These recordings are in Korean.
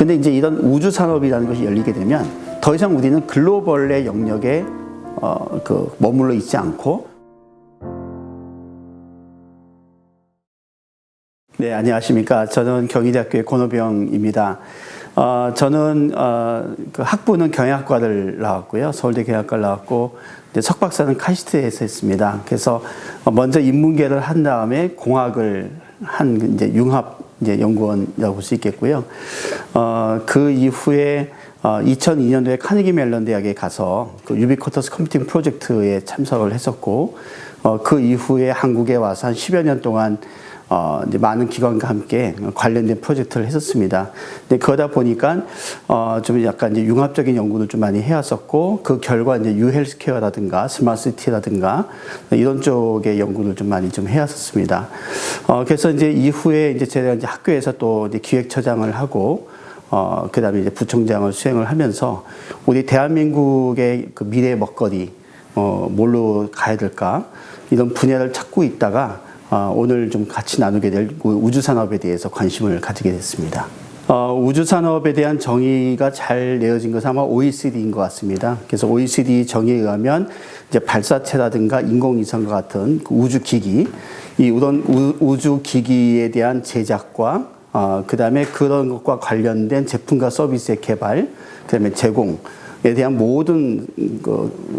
근데 이제 이런 우주 산업이라는 것이 열리게 되면 더 이상 우리는 글로벌의 영역에 머물러 있지 않고. 네, 안녕하십니까. 저는 경희대학교의 권호병입니다. 저는 그 학부는 경영학과를 나왔고요. 서울대 경영학과를 나왔고, 이제 석박사는 카이스트에서 했습니다. 그래서 먼저 인문계를 한 다음에 공학을 한 이제 융합 이제 연구원이라고 볼 수 있겠고요. 그 이후에 2002년도에 카네기 멜론 대학에 가서 그 유비쿼터스 컴퓨팅 프로젝트에 참석을 했었고, 그 이후에 한국에 와서 한 10여 년 동안 이제 많은 기관과 함께 관련된 프로젝트를 했었습니다. 근데 그러다 보니까 좀 약간 이제 융합적인 연구를 좀 많이 해왔었고, 그 결과 이제 유헬스케어라든가 스마트시티라든가 이런 쪽의 연구를 좀 많이 좀 해왔었습니다. 그래서 이제 이후에 이제 제가 이제 학교에서 또 이제 기획처장을 하고, 그 다음에 이제 부총장을 수행을 하면서 우리 대한민국의 그 미래의 먹거리, 뭘로 가야 될까? 이런 분야를 찾고 있다가 오늘 좀 같이 나누게 될 우주산업에 대해서 관심을 가지게 됐습니다. 우주산업에 대한 정의가 잘 내어진 것은 아마 OECD인 것 같습니다. 그래서 OECD 정의에 의하면 이제 발사체라든가 인공위성과 같은 그 우주기기, 이런 우주기기에 대한 제작과 그 다음에 그런 것과 관련된 제품과 서비스의 개발, 그 다음에 제공에 대한 모든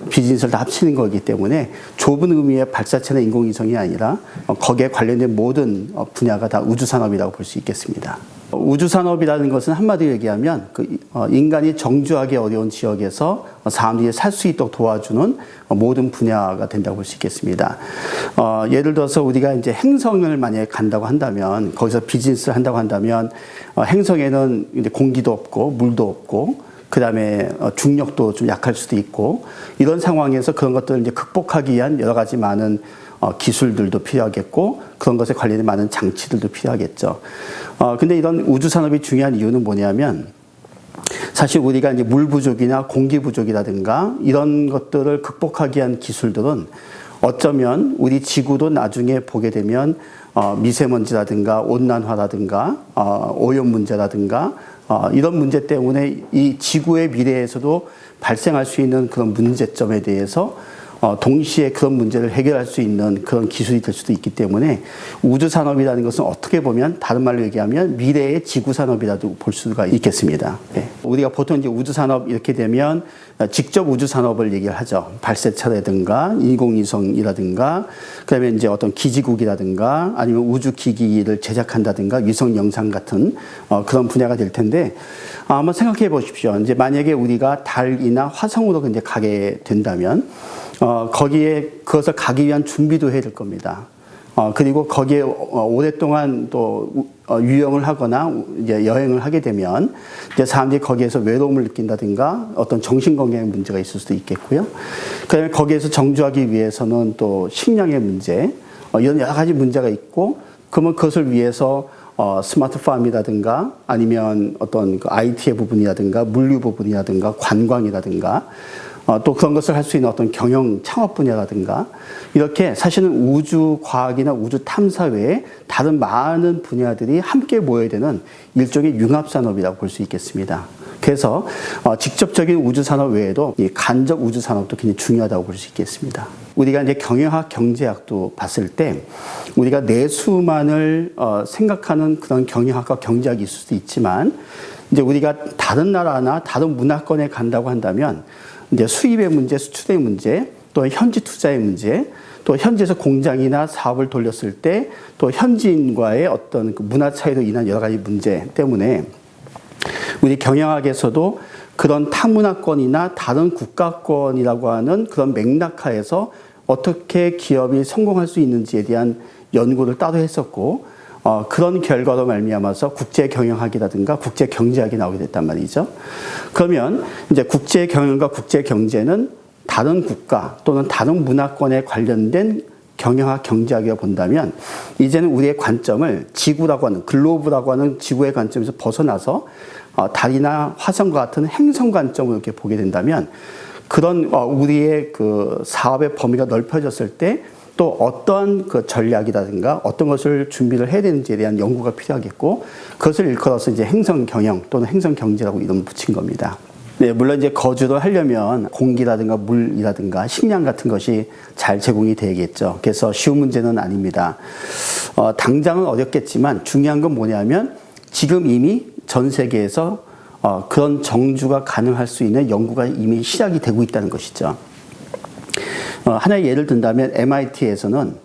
비즈니스를 다 합치는 거기 때문에 좁은 의미의 발사체나 인공위성이 아니라 거기에 관련된 모든 분야가 다 우주산업이라고 볼 수 있겠습니다. 우주산업이라는 것은 한마디로 얘기하면 인간이 정주하기 어려운 지역에서 사람들이 살 수 있도록 도와주는 모든 분야가 된다고 볼 수 있겠습니다. 예를 들어서 우리가 이제 행성을 만약에 간다고 한다면, 거기서 비즈니스를 한다고 한다면, 행성에는 이제 공기도 없고 물도 없고, 그 다음에 중력도 좀 약할 수도 있고, 이런 상황에서 그런 것들을 이제 극복하기 위한 여러 가지 많은 기술들도 필요하겠고, 그런 것에 관련된 많은 장치들도 필요하겠죠. 근데 이런 우주산업이 중요한 이유는 뭐냐면, 사실 우리가 이제 물 부족이나 공기 부족이라든가 이런 것들을 극복하기 위한 기술들은 어쩌면 우리 지구도 나중에 보게 되면 미세먼지라든가 온난화라든가 오염 문제라든가 이런 문제 때문에 이 지구의 미래에서도 발생할 수 있는 그런 문제점에 대해서 동시에 그런 문제를 해결할 수 있는 그런 기술이 될 수도 있기 때문에 우주산업이라는 것은 어떻게 보면 다른 말로 얘기하면 미래의 지구산업이라도 볼 수가 있겠습니다. 네. 우리가 보통 이제 우주산업 이렇게 되면 직접 우주산업을 얘기를 하죠. 발사체라든가 인공위성이라든가 그다음에 이제 어떤 기지국이라든가 아니면 우주기기를 제작한다든가 위성 영상 같은 그런 분야가 될 텐데, 한번 생각해 보십시오. 이제 만약에 우리가 달이나 화성으로 이제 가게 된다면 거기에 그것을 가기 위한 준비도 해야 될 겁니다. 그리고 거기에 오랫동안 또 유영을 하거나 이제 여행을 하게 되면 이제 사람들이 거기에서 외로움을 느낀다든가 어떤 정신건강의 문제가 있을 수도 있겠고요. 그다음에 거기에서 정주하기 위해서는 또 식량의 문제, 이런 여러 가지 문제가 있고, 그러면 그것을 위해서 스마트팜이라든가 아니면 어떤 그 IT의 부분이라든가 물류 부분이라든가 관광이라든가 또 그런 것을 할 수 있는 어떤 경영 창업 분야라든가 이렇게 사실은 우주 과학이나 우주 탐사 외에 다른 많은 분야들이 함께 모여야 되는 일종의 융합산업이라고 볼 수 있겠습니다. 그래서 직접적인 우주산업 외에도 이 간접 우주산업도 굉장히 중요하다고 볼 수 있겠습니다. 우리가 이제 경영학, 경제학도 봤을 때 우리가 내수만을 생각하는 그런 경영학과 경제학이 있을 수도 있지만, 이제 우리가 다른 나라나 다른 문화권에 간다고 한다면 이제 수입의 문제, 수출의 문제, 또 현지 투자의 문제, 또 현지에서 공장이나 사업을 돌렸을 때 또 현지인과의 어떤 그 문화 차이로 인한 여러 가지 문제 때문에 우리 경영학에서도 그런 타문화권이나 다른 국가권이라고 하는 그런 맥락하에서 어떻게 기업이 성공할 수 있는지에 대한 연구를 따로 했었고, 그런 결과로 말미암아서 국제경영학이라든가 국제경제학이 나오게 됐단 말이죠. 그러면 이제 국제경영과 국제경제는 다른 국가 또는 다른 문화권에 관련된 경영학, 경제학이라고 본다면, 이제는 우리의 관점을 지구라고 하는, 글로브라고 하는 지구의 관점에서 벗어나서 달이나 화성과 같은 행성 관점으로 이렇게 보게 된다면, 그런 우리의 그 사업의 범위가 넓혀졌을 때 또 어떤 그 전략이라든가 어떤 것을 준비를 해야 되는지에 대한 연구가 필요하겠고, 그것을 일컬어서 이제 행성 경영 또는 행성 경제라고 이름을 붙인 겁니다. 네, 물론 이제 거주를 하려면 공기라든가 물이라든가 식량 같은 것이 잘 제공이 되겠죠. 그래서 쉬운 문제는 아닙니다. 당장은 어렵겠지만 중요한 건 뭐냐면 지금 이미 전 세계에서 그런 정주가 가능할 수 있는 연구가 이미 시작이 되고 있다는 것이죠. 하나의 예를 든다면 MIT에서는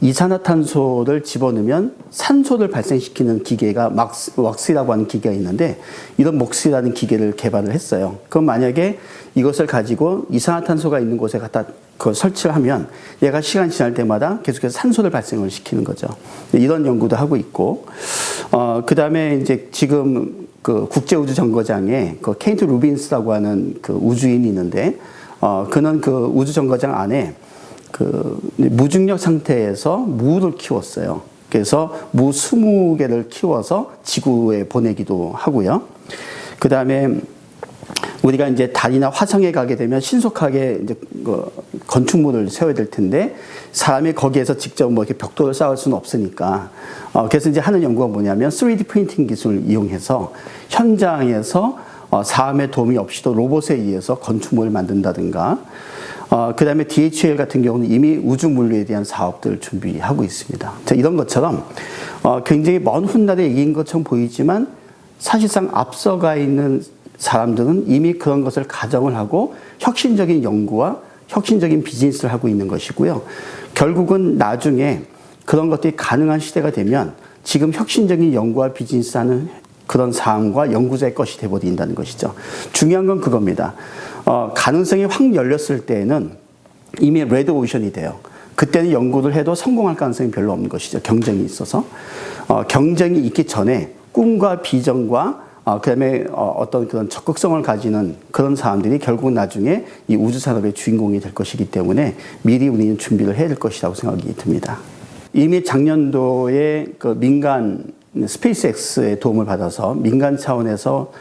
이산화탄소를 집어넣으면 산소를 발생시키는 기계가 왁스라고 하는 기계가 있는데, 이런 목스라는 기계를 개발을 했어요. 그럼 만약에 이것을 가지고 이산화탄소가 있는 곳에 갖다 그걸 설치를 하면 얘가 시간이 지날 때마다 계속해서 산소를 발생을 시키는 거죠. 이런 연구도 하고 있고, 그 다음에 이제 지금 그 국제우주정거장에 그 케인트 루빈스라고 하는 그 우주인이 있는데, 그는 그 우주정거장 안에 그 무중력 상태에서 무를 키웠어요. 그래서 무 20개를 키워서 지구에 보내기도 하고요. 그 다음에 우리가 이제 달이나 화성에 가게 되면 신속하게 이제 건축물을 세워야 될 텐데, 사람이 거기에서 직접 뭐 이렇게 벽돌을 쌓을 수는 없으니까, 그래서 이제 하는 연구가 뭐냐면 3D 프린팅 기술을 이용해서 현장에서 사람의 도움이 없이도 로봇에 의해서 건축물을 만든다든가, 그 다음에 DHL 같은 경우는 이미 우주 물류에 대한 사업들을 준비하고 있습니다. 자, 이런 것처럼 굉장히 먼 훗날의 얘기인 것처럼 보이지만 사실상 앞서가 있는 사람들은 이미 그런 것을 가정을 하고 혁신적인 연구와 혁신적인 비즈니스를 하고 있는 것이고요. 결국은 나중에 그런 것들이 가능한 시대가 되면 지금 혁신적인 연구와 비즈니스하는 그런 사람과 연구자의 것이 되어버린다는 것이죠. 중요한 건 그겁니다. 가능성이 확 열렸을 때에는 이미 레드 오션이 돼요. 그때는 연구를 해도 성공할 가능성이 별로 없는 것이죠. 경쟁이 있어서. 경쟁이 있기 전에 꿈과 비전과 그다음에 어떤 그런 적극성을 가지는 그런 사람들이 결국 나중에 이 우주 산업의 주인공이 될 것이기 때문에 미리 우리는 준비를 해야 될 것이라고 생각이 듭니다. 이미 작년도에 그 민간 스페이스X의 도움을 받아서 민간 차원에서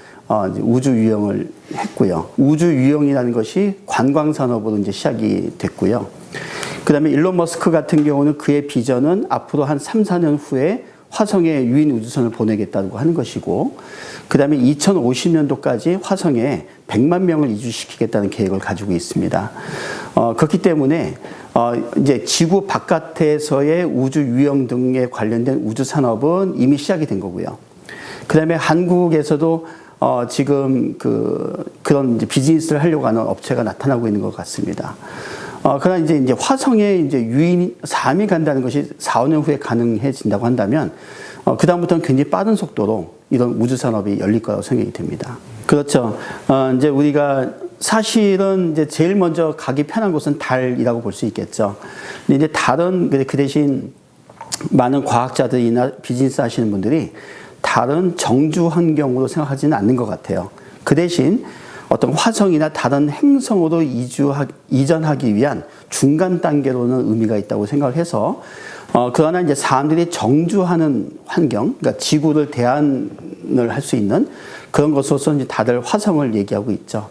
우주 유영을 했고요. 우주 유영이라는 것이 관광 산업으로 이제 시작이 됐고요. 그다음에 일론 머스크 같은 경우는 그의 비전은 앞으로 한 3, 4년 후에 화성에 유인 우주선을 보내겠다고 하는 것이고, 그 다음에 2050년도까지 화성에 100만 명을 이주시키겠다는 계획을 가지고 있습니다. 그렇기 때문에 이제 지구 바깥에서의 우주 유영 등에 관련된 우주 산업은 이미 시작이 된 거고요. 그 다음에 한국에서도 지금 그런 이제 비즈니스를 하려고 하는 업체가 나타나고 있는 것 같습니다. 그러나 이제 화성에 이제 유인 사람이 간다는 것이 4, 5년 후에 가능해진다고 한다면, 그다음부터는 굉장히 빠른 속도로 이런 우주 산업이 열릴 거라고 생각이 됩니다. 그렇죠. 이제 우리가 사실은 이제 제일 먼저 가기 편한 곳은 달이라고 볼 수 있겠죠. 근데 이제 달은 그 대신 많은 과학자들이나 비즈니스 하시는 분들이 달은 정주 환경으로 생각하지는 않는 것 같아요. 그 대신 어떤 화성이나 다른 행성으로 이전하기 위한 중간 단계로는 의미가 있다고 생각을 해서, 그러나 이제 사람들이 정주하는 환경, 그러니까 지구를 대안을 할 수 있는 그런 것으로서 이제 다들 화성을 얘기하고 있죠.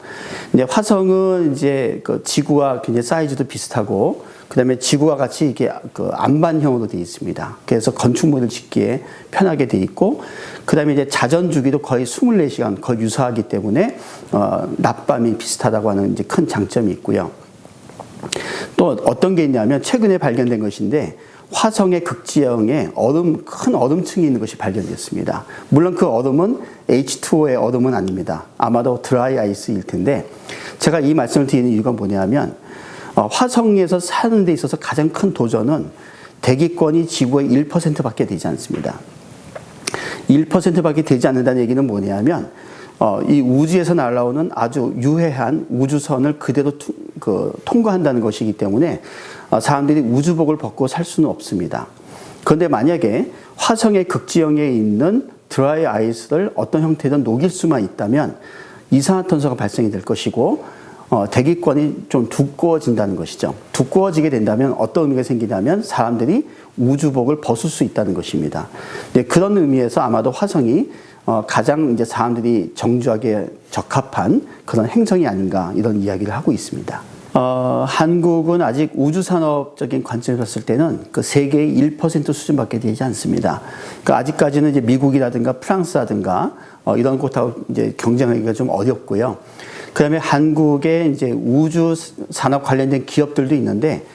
근데 화성은 이제 그 지구와 굉장히 사이즈도 비슷하고, 그 다음에 지구와 같이 이게 그 안반형으로 되어 있습니다. 그래서 건축물을 짓기에 편하게 되어 있고, 그 다음에 이제 자전 주기도 거의 24시간 거의 유사하기 때문에, 낮밤이 비슷하다고 하는 이제 큰 장점이 있고요. 또 어떤 게 있냐면 최근에 발견된 것인데, 화성의 극지형에 큰 얼음층이 있는 것이 발견됐습니다. 물론 그 얼음은 H2O의 얼음은 아닙니다. 아마도 드라이 아이스일 텐데, 제가 이 말씀을 드리는 이유가 뭐냐면, 화성에서 사는 데 있어서 가장 큰 도전은 대기권이 지구의 1%밖에 되지 않습니다. 1%밖에 되지 않는다는 얘기는 뭐냐면, 이 우주에서 날아오는 아주 유해한 우주선을 그대로 통과한다는 것이기 때문에 사람들이 우주복을 벗고 살 수는 없습니다. 그런데 만약에 화성의 극지형에 있는 드라이 아이스를 어떤 형태든 녹일 수만 있다면 이산화탄소가 발생이 될 것이고, 대기권이 좀 두꺼워진다는 것이죠. 두꺼워지게 된다면 어떤 의미가 생기냐면 사람들이 우주복을 벗을 수 있다는 것입니다. 네, 그런 의미에서 아마도 화성이 가장 이제 사람들이 정주하게 적합한 그런 행성이 아닌가, 이런 이야기를 하고 있습니다. 한국은 아직 우주산업적인 관점에서 봤을 때는 그 세계의 1% 수준밖에 되지 않습니다. 그러니까 아직까지는 이제 미국이라든가 프랑스라든가 이런 곳하고 이제 경쟁하기가 좀 어렵고요. 그 다음에 한국에 이제 우주산업 관련된 기업들도 있는데,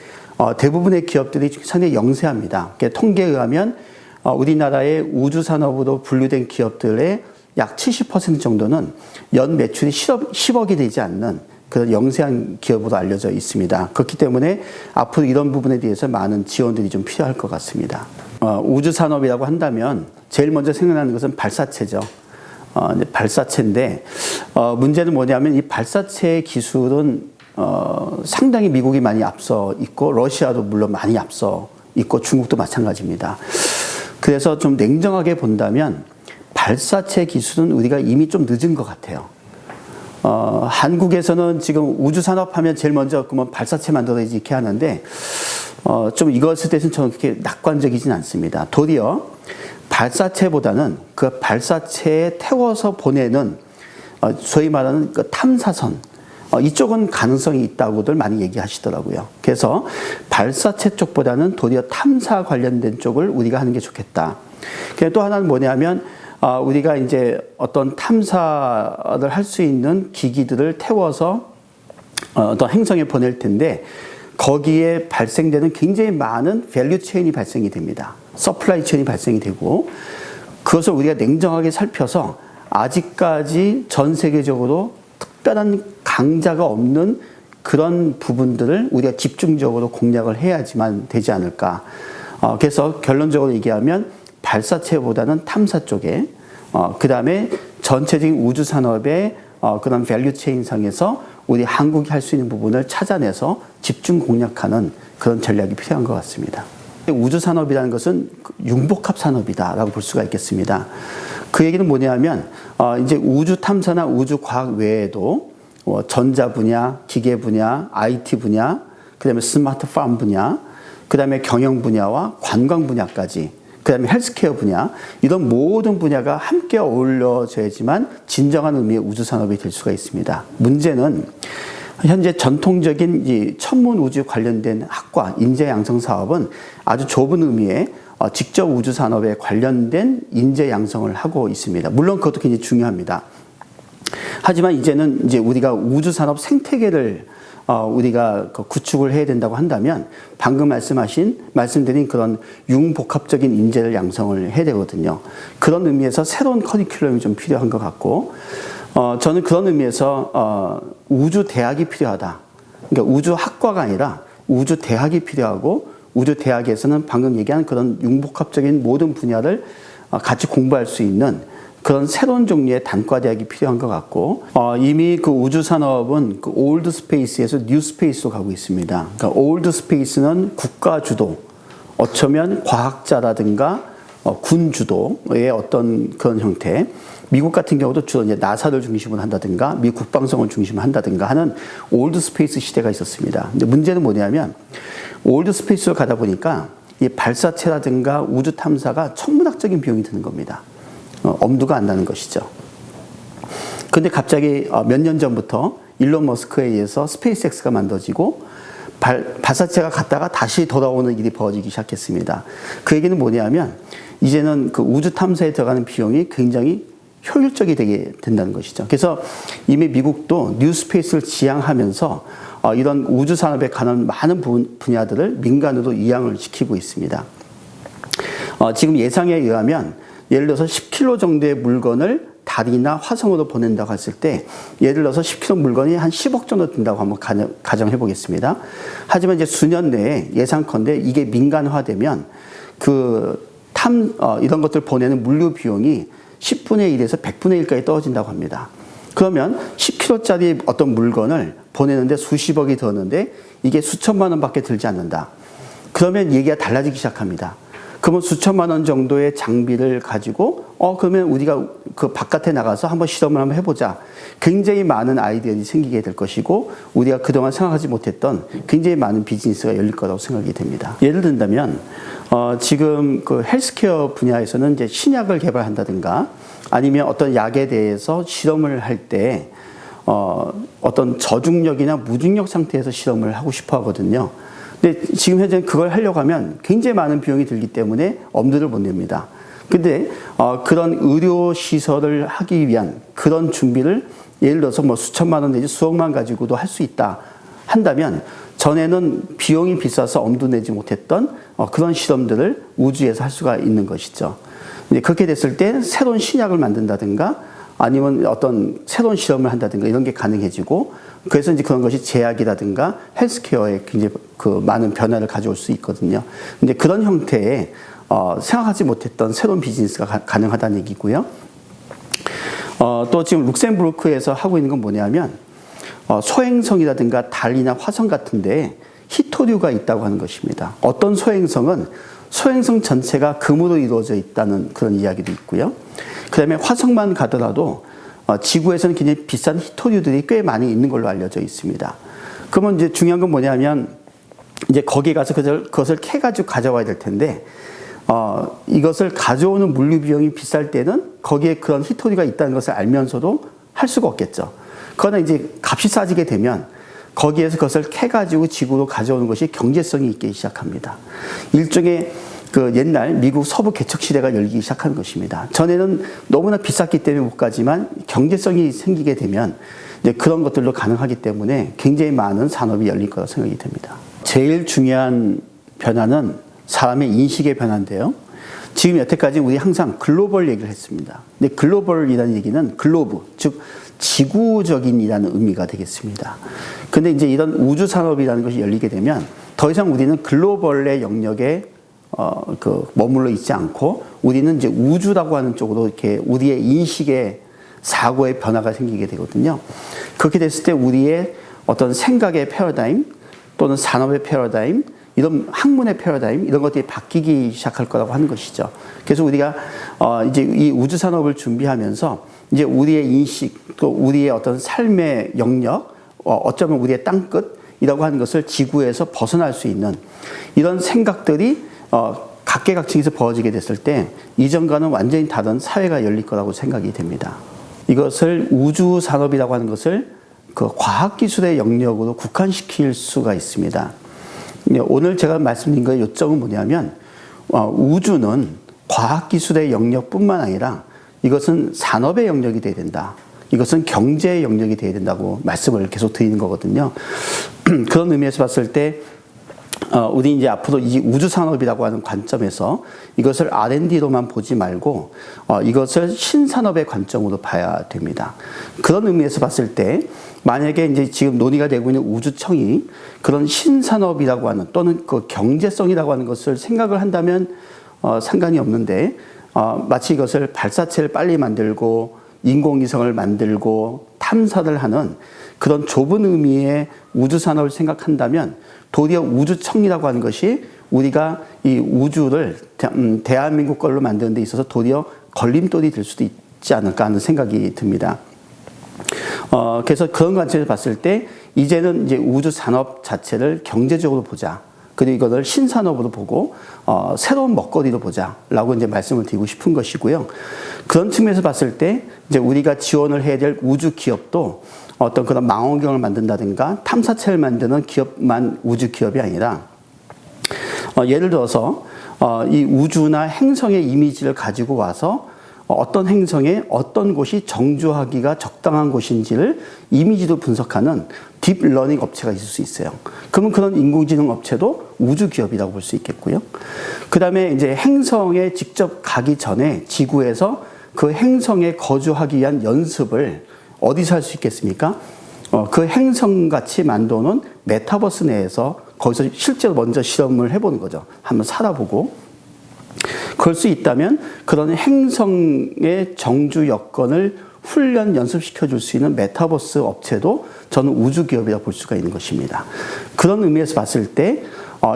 대부분의 기업들이 상당히 영세합니다. 통계에 의하면, 우리나라의 우주산업으로 분류된 기업들의 약 70% 정도는 연 매출이 10억이 되지 않는 그런 영세한 기업으로 알려져 있습니다. 그렇기 때문에 앞으로 이런 부분에 대해서 많은 지원들이 좀 필요할 것 같습니다. 우주산업이라고 한다면 제일 먼저 생각나는 것은 발사체죠. 발사체인데, 문제는 뭐냐면 이 발사체 기술은 상당히 미국이 많이 앞서 있고, 러시아도 물론 많이 앞서 있고, 중국도 마찬가지입니다. 그래서 좀 냉정하게 본다면 발사체 기술은 우리가 이미 좀 늦은 것 같아요. 한국에서는 지금 우주산업 하면 제일 먼저 그러면 발사체 만들어야지 이렇게 하는데, 좀 이것에 대해서는 저는 그렇게 낙관적이진 않습니다. 도리어 발사체보다는 그 발사체에 태워서 보내는, 소위 말하는 그 탐사선, 이쪽은 가능성이 있다고들 많이 얘기하시더라고요. 그래서 발사체 쪽보다는 도리어 탐사 관련된 쪽을 우리가 하는 게 좋겠다. 또 하나는 뭐냐면, 우리가 이제 어떤 탐사를 할 수 있는 기기들을 태워서 어떤 행성에 보낼 텐데, 거기에 발생되는 굉장히 많은 밸류 체인이 발생이 됩니다. 서플라이 체인이 발생이 되고, 그것을 우리가 냉정하게 살펴서 아직까지 전 세계적으로 특별한 강자가 없는 그런 부분들을 우리가 집중적으로 공략을 해야지만 되지 않을까. 그래서 결론적으로 얘기하면 발사체보다는 탐사 쪽에, 그 다음에 전체적인 우주산업의 그런 밸류 체인 상에서 우리 한국이 할 수 있는 부분을 찾아내서 집중 공략하는 그런 전략이 필요한 것 같습니다. 우주산업이라는 것은 융복합 산업이다라고 볼 수가 있겠습니다. 그 얘기는 뭐냐면, 이제 우주 탐사나 우주 과학 외에도 전자 분야, 기계 분야, IT 분야, 그 다음에 스마트팜 분야, 그 다음에 경영 분야와 관광 분야까지, 그 다음에 헬스케어 분야, 이런 모든 분야가 함께 어울려져야지만 진정한 의미의 우주산업이 될 수가 있습니다. 문제는 현재 전통적인 이 천문 우주 관련된 학과, 인재 양성 사업은 아주 좁은 의미의 직접 우주산업에 관련된 인재 양성을 하고 있습니다. 물론 그것도 굉장히 중요합니다. 하지만 이제는 이제 우리가 우주산업 생태계를 우리가 구축을 해야 된다고 한다면 방금 말씀드린 그런 융복합적인 인재를 양성을 해야 되거든요. 그런 의미에서 새로운 커리큘럼이 좀 필요한 것 같고, 저는 그런 의미에서 우주대학이 필요하다. 그러니까 우주학과가 아니라 우주대학이 필요하고, 우주대학에서는 방금 얘기한 그런 융복합적인 모든 분야를 같이 공부할 수 있는 그런 새로운 종류의 단과대학이 필요한 것 같고, 이미 그 우주산업은 그 올드 스페이스에서 뉴 스페이스로 가고 있습니다. 그러니까 올드 스페이스는 국가 주도, 어쩌면 과학자라든가 군 주도의 어떤 그런 형태, 미국 같은 경우도 주로 이제 나사를 중심으로 한다든가, 미 국방성을 중심으로 한다든가 하는 올드 스페이스 시대가 있었습니다. 근데 문제는 뭐냐면, 올드 스페이스로 가다 보니까 이 발사체라든가 우주 탐사가 천문학적인 비용이 드는 겁니다. 엄두가 안 나는 것이죠. 근데 갑자기 몇 년 전부터 일론 머스크에 의해서 스페이스X가 만들어지고 발사체가 갔다가 다시 돌아오는 일이 벌어지기 시작했습니다. 그 얘기는 뭐냐면, 이제는 그 우주 탐사에 들어가는 비용이 굉장히 효율적이 되게 된다는 것이죠. 그래서 이미 미국도 뉴 스페이스를 지향하면서 이런 우주 산업에 관한 많은 분야들을 민간으로 이양을 시키고 있습니다. 지금 예상에 의하면 예를 들어서 10kg 정도의 물건을 달이나 화성으로 보낸다고 했을 때, 예를 들어서 10kg 물건이 한 10억 정도 든다고 한번 가정해 보겠습니다. 하지만 이제 수년 내에 예상컨대 이게 민간화되면 이런 것들 보내는 물류 비용이 10분의 1에서 100분의 1까지 떨어진다고 합니다. 그러면 10kg짜리 어떤 물건을 보내는데 수십억이 드는데 이게 수천만 원밖에 들지 않는다. 그러면 얘기가 달라지기 시작합니다. 그러면 수천만 원 정도의 장비를 가지고 그러면 우리가 그 바깥에 나가서 한번 실험을 한번 해보자. 굉장히 많은 아이디어들이 생기게 될 것이고, 우리가 그동안 생각하지 못했던 굉장히 많은 비즈니스가 열릴 거라고 생각이 됩니다. 예를 든다면 지금 그 헬스케어 분야에서는 이제 신약을 개발한다든가, 아니면 어떤 약에 대해서 실험을 할 때 어떤 저중력이나 무중력 상태에서 실험을 하고 싶어 하거든요. 근데 지금 현재 그걸 하려고 하면 굉장히 많은 비용이 들기 때문에 엄두를 못 냅니다. 근데 그런 의료 시설을 하기 위한 그런 준비를 예를 들어서 뭐 수천만 원 내지 수억만 가지고도 할 수 있다 한다면 전에는 비용이 비싸서 엄두 내지 못했던 그런 실험들을 우주에서 할 수가 있는 것이죠. 이제 그렇게 됐을 때 새로운 신약을 만든다든가 아니면 어떤 새로운 실험을 한다든가 이런 게 가능해지고 그래서 이제 그런 것이 제약이라든가 헬스케어에 굉장히 그 많은 변화를 가져올 수 있거든요. 근데 그런 형태의 생각하지 못했던 새로운 비즈니스가 가능하다는 얘기고요. 또 지금 룩셈부르크에서 하고 있는 건 뭐냐면 소행성이라든가 달이나 화성 같은데 히토류가 있다고 하는 것입니다. 어떤 소행성은 소행성 전체가 금으로 이루어져 있다는 그런 이야기도 있고요. 그 다음에 화성만 가더라도 지구에서는 굉장히 비싼 히토류들이 꽤 많이 있는 걸로 알려져 있습니다. 그러면 이제 중요한 건 뭐냐면 이제 거기에 가서 그것을 캐가지고 가져와야 될 텐데 이것을 가져오는 물류 비용이 비쌀 때는 거기에 그런 히토류가 있다는 것을 알면서도 할 수가 없겠죠. 그러나 이제 값이 싸지게 되면 거기에서 그것을 캐가지고 지구로 가져오는 것이 경제성이 있기 시작합니다. 일종의 그 옛날 미국 서부 개척 시대가 열리기 시작하는 것입니다. 전에는 너무나 비쌌기 때문에 못 가지만 경제성이 생기게 되면 이제 그런 것들도 가능하기 때문에 굉장히 많은 산업이 열릴 거라고 생각이 됩니다. 제일 중요한 변화는 사람의 인식의 변화인데요. 지금 여태까지 우리 항상 글로벌 얘기를 했습니다. 근데 글로벌이라는 얘기는 글로브, 즉 지구적인이라는 의미가 되겠습니다. 근데 이제 이런 우주 산업이라는 것이 열리게 되면 더 이상 우리는 글로벌의 영역에 머물러 있지 않고 우리는 이제 우주라고 하는 쪽으로 이렇게 우리의 인식의 사고의 변화가 생기게 되거든요. 그렇게 됐을 때 우리의 어떤 생각의 패러다임 또는 산업의 패러다임 이런 학문의 패러다임 이런 것들이 바뀌기 시작할 거라고 하는 것이죠. 그래서 우리가 이제 이 우주 산업을 준비하면서 이제 우리의 인식 또 우리의 어떤 삶의 영역 어쩌면 우리의 땅끝이라고 하는 것을 지구에서 벗어날 수 있는 이런 생각들이 각계각층에서 벌어지게 됐을 때 이전과는 완전히 다른 사회가 열릴 거라고 생각이 됩니다. 이것을 우주 산업이라고 하는 것을 그 과학기술의 영역으로 국한시킬 수가 있습니다. 오늘 제가 말씀드린 거의 요점은 뭐냐면 우주는 과학기술의 영역뿐만 아니라 이것은 산업의 영역이 돼야 된다. 이것은 경제의 영역이 돼야 된다고 말씀을 계속 드리는 거거든요. 그런 의미에서 봤을 때 우리 이제 앞으로 이 우주 산업이라고 하는 관점에서 이것을 R&D로만 보지 말고 이것을 신산업의 관점으로 봐야 됩니다. 그런 의미에서 봤을 때 만약에 이제 지금 논의가 되고 있는 우주청이 그런 신산업이라고 하는 또는 그 경제성이라고 하는 것을 생각을 한다면 상관이 없는데 마치 이것을 발사체를 빨리 만들고 인공위성을 만들고 탐사를 하는 그런 좁은 의미의 우주산업을 생각한다면 도리어 우주청이라고 하는 것이 우리가 이 우주를 대한민국 걸로 만드는 데 있어서 도리어 걸림돌이 될 수도 있지 않을까 하는 생각이 듭니다. 그래서 그런 관점에서 봤을 때 이제는 이제 우주 산업 자체를 경제적으로 보자. 그리고 이것을 신산업으로 보고 새로운 먹거리로 보자라고 이제 말씀을 드리고 싶은 것이고요. 그런 측면에서 봤을 때 이제 우리가 지원을 해야 될 우주 기업도 어떤 그런 망원경을 만든다든가 탐사체를 만드는 기업만 우주 기업이 아니라 예를 들어서 이 우주나 행성의 이미지를 가지고 와서 어떤 행성에 어떤 곳이 정주하기가 적당한 곳인지를 이미지로 분석하는 딥러닝 업체가 있을 수 있어요. 그러면 그런 인공지능 업체도 우주 기업이라고 볼 수 있겠고요. 그 다음에 이제 행성에 직접 가기 전에 지구에서 그 행성에 거주하기 위한 연습을 어디서 할 수 있겠습니까? 그 행성같이 만드는 메타버스 내에서 거기서 실제로 먼저 실험을 해보는 거죠. 한번 살아보고. 그럴 수 있다면 그런 행성의 정주 여건을 훈련 연습시켜 줄 수 있는 메타버스 업체도 저는 우주 기업이라 볼 수가 있는 것입니다. 그런 의미에서 봤을 때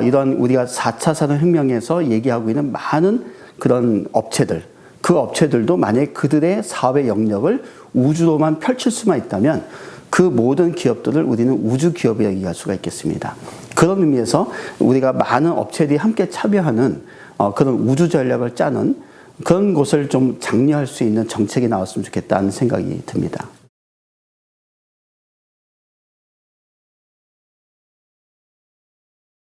이런 우리가 4차 산업혁명에서 얘기하고 있는 많은 그런 업체들 그 업체들도 만약에 그들의 사업의 영역을 우주로만 펼칠 수만 있다면 그 모든 기업들을 우리는 우주 기업이라고 얘기할 수가 있겠습니다. 그런 의미에서 우리가 많은 업체들이 함께 참여하는 그런 우주 전략을 짜는 그런 곳을 좀 장려할 수 있는 정책이 나왔으면 좋겠다는 생각이 듭니다.